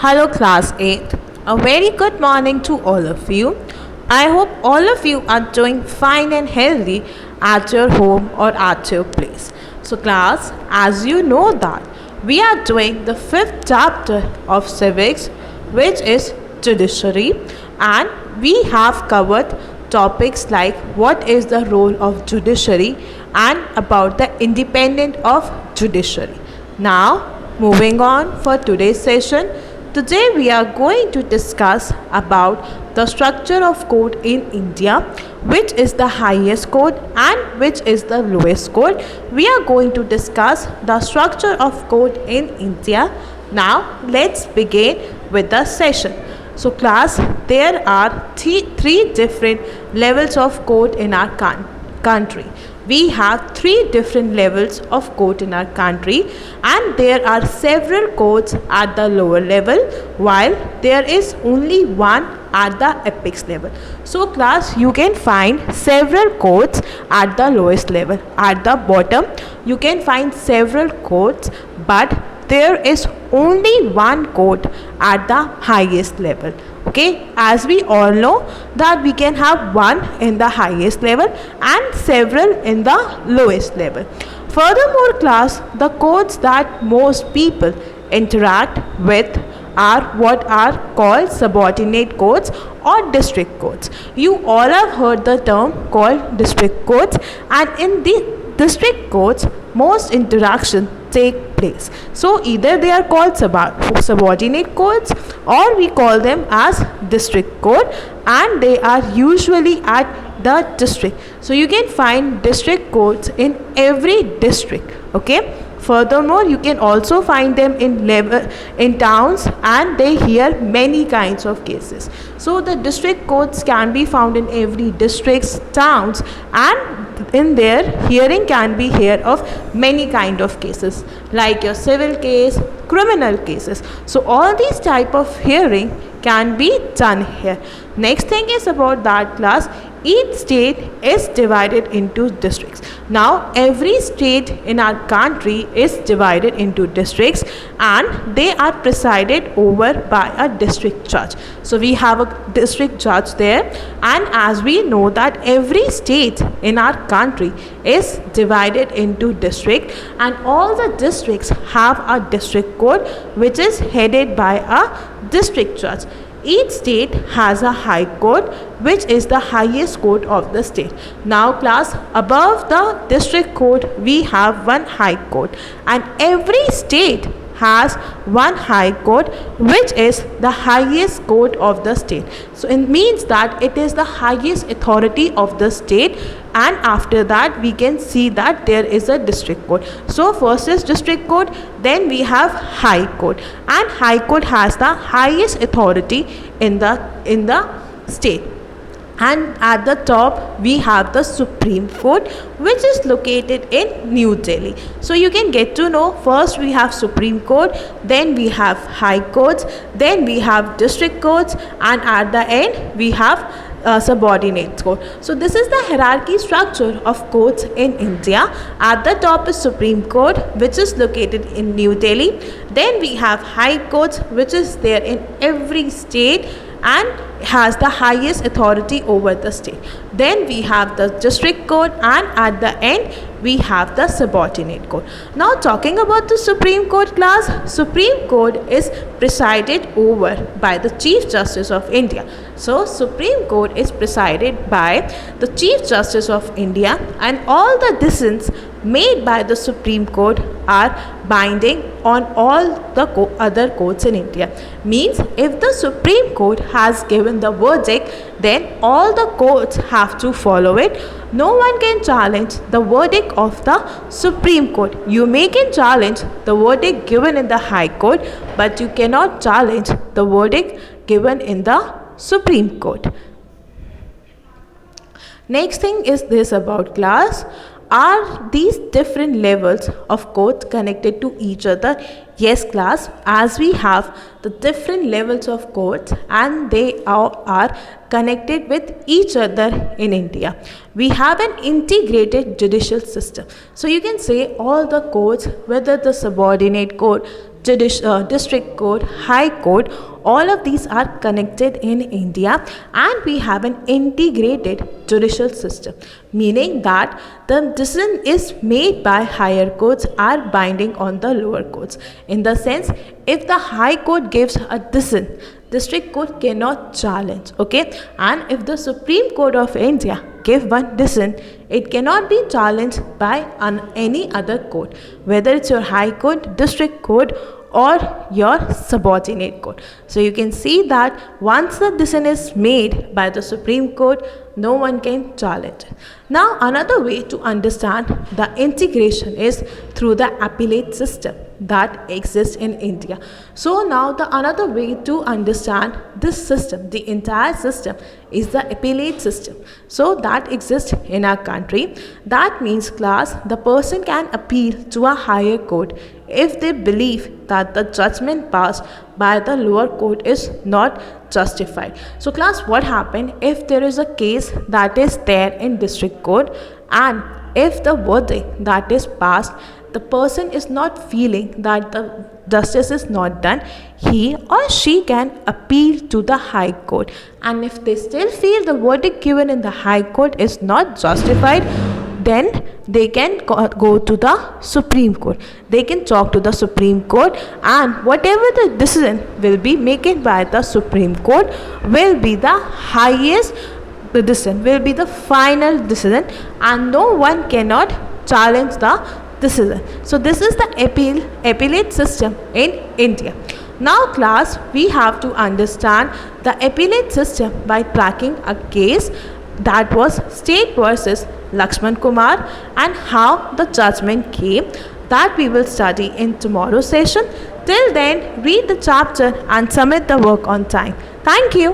Hello, Class 8. A very good morning to all of you. I hope all of you are doing fine and healthy at your home or at your place. So, class, as you know that we are doing the fifth chapter of civics, which is judiciary, and we have covered topics like what is the role of judiciary and about the independence of judiciary. Now, moving on for today's session, today we are going to discuss about the structure of court in India, which is the highest court and which is the lowest court. We are going to discuss the structure of court in India. Now let's begin with the session. So class, there are three different levels of court in our country. We have three different levels of court in our country, and there are several courts at the lower level, while there is only one at the apex level. So class, you can find several courts at the lowest level. At the bottom you can find several courts, but there is only one court at the highest level. Okay, as we all know that we can have one in the highest level and several in the lowest level. Furthermore class, the courts that most people interact with are what are called subordinate courts or district courts. You all have heard the term called district courts, and in the district courts most interaction take place. So either they are called subordinate courts or we call them as district court, and they are usually at the district. So you can find district courts in every district. Okay. Furthermore, you can also find them in towns, and they hear many kinds of cases. So the district courts can be found in every districts, towns, and in their hearing can be heard of many kind of cases like your civil case, criminal cases. So all these type of hearing can be done here. Next thing is about that class. Each state is divided into districts. Now every state in our country is divided into districts, and they are presided over by a district judge. So we have a district judge there, and as we know that every state in our country is divided into district, and all the districts have a district court which is headed by a district judge. Each state has a high court which is the highest court of the state. Now class, above the district court we have one high court, and every state has one high court which is the highest court of the state. So it means that it is the highest authority of the state, and after that we can see that there is a district court. So first is district court, then we have high court, and high court has the highest authority in the state. And at the top we have the Supreme Court, which is located in New Delhi. So you can get to know, first we have Supreme Court, then we have high courts, then we have district courts, and at the end we have subordinate court. So this is the hierarchy structure of courts in India. At the top is Supreme Court, which is located in New Delhi. Then we have high courts, which is there in every state and has the highest authority over the state. Then we have the district court, and at the end we have the subordinate court. Now talking about the Supreme Court class, Supreme Court is presided over by the Chief Justice of India. So Supreme Court is presided by the Chief Justice of India, and all the decisions made by the Supreme Court are binding on all the other courts in India. Means if the Supreme Court has given the verdict, then all the courts have to follow it. No one can challenge the verdict of the Supreme Court. You may can challenge the verdict given in the High Court, but you cannot challenge the verdict given in the Supreme Court. Next thing is this about class. Are these different levels of courts connected to each other? Yes class, as we have the different levels of courts and they are connected with each other in India. We have an integrated judicial system. So you can say all the courts, whether the subordinate court, district court, high court, all of these are connected in India, and we have an integrated judicial system, meaning that the decision is made by higher courts are binding on the lower courts. In the sense, if the high court gives a decision, district court cannot challenge, okay, and if the Supreme Court of India give one decision, it cannot be challenged by any other court, whether it's your high court, district court, or your subordinate court. So you can see that once the decision is made by the Supreme Court, no one can challenge it. Now another way to understand the integration is through the appellate system that exists in India. So now the another way to understand this system, the entire system, is the appellate system. So that exists in our country. That means, class, the person can appeal to a higher court if they believe that the judgment passed by the lower court is not justified. So class, what happened if there is a case that is there in district court, and if the verdict that is passed, the person is not feeling that the justice is not done, he or she can appeal to the high court, and if they still feel the verdict given in the high court is not justified, then they can go to the Supreme Court. They can talk to the Supreme Court, and whatever the decision will be made by the Supreme Court will be the highest decision, will be the final decision, and no one cannot challenge the decision. So this is the appellate system in India. Now class, we have to understand the appellate system by tracking a case that was State versus Lakshman Kumar, and how the judgment came. That we will study in tomorrow's session. Till then, read the chapter and submit the work on time. Thank you.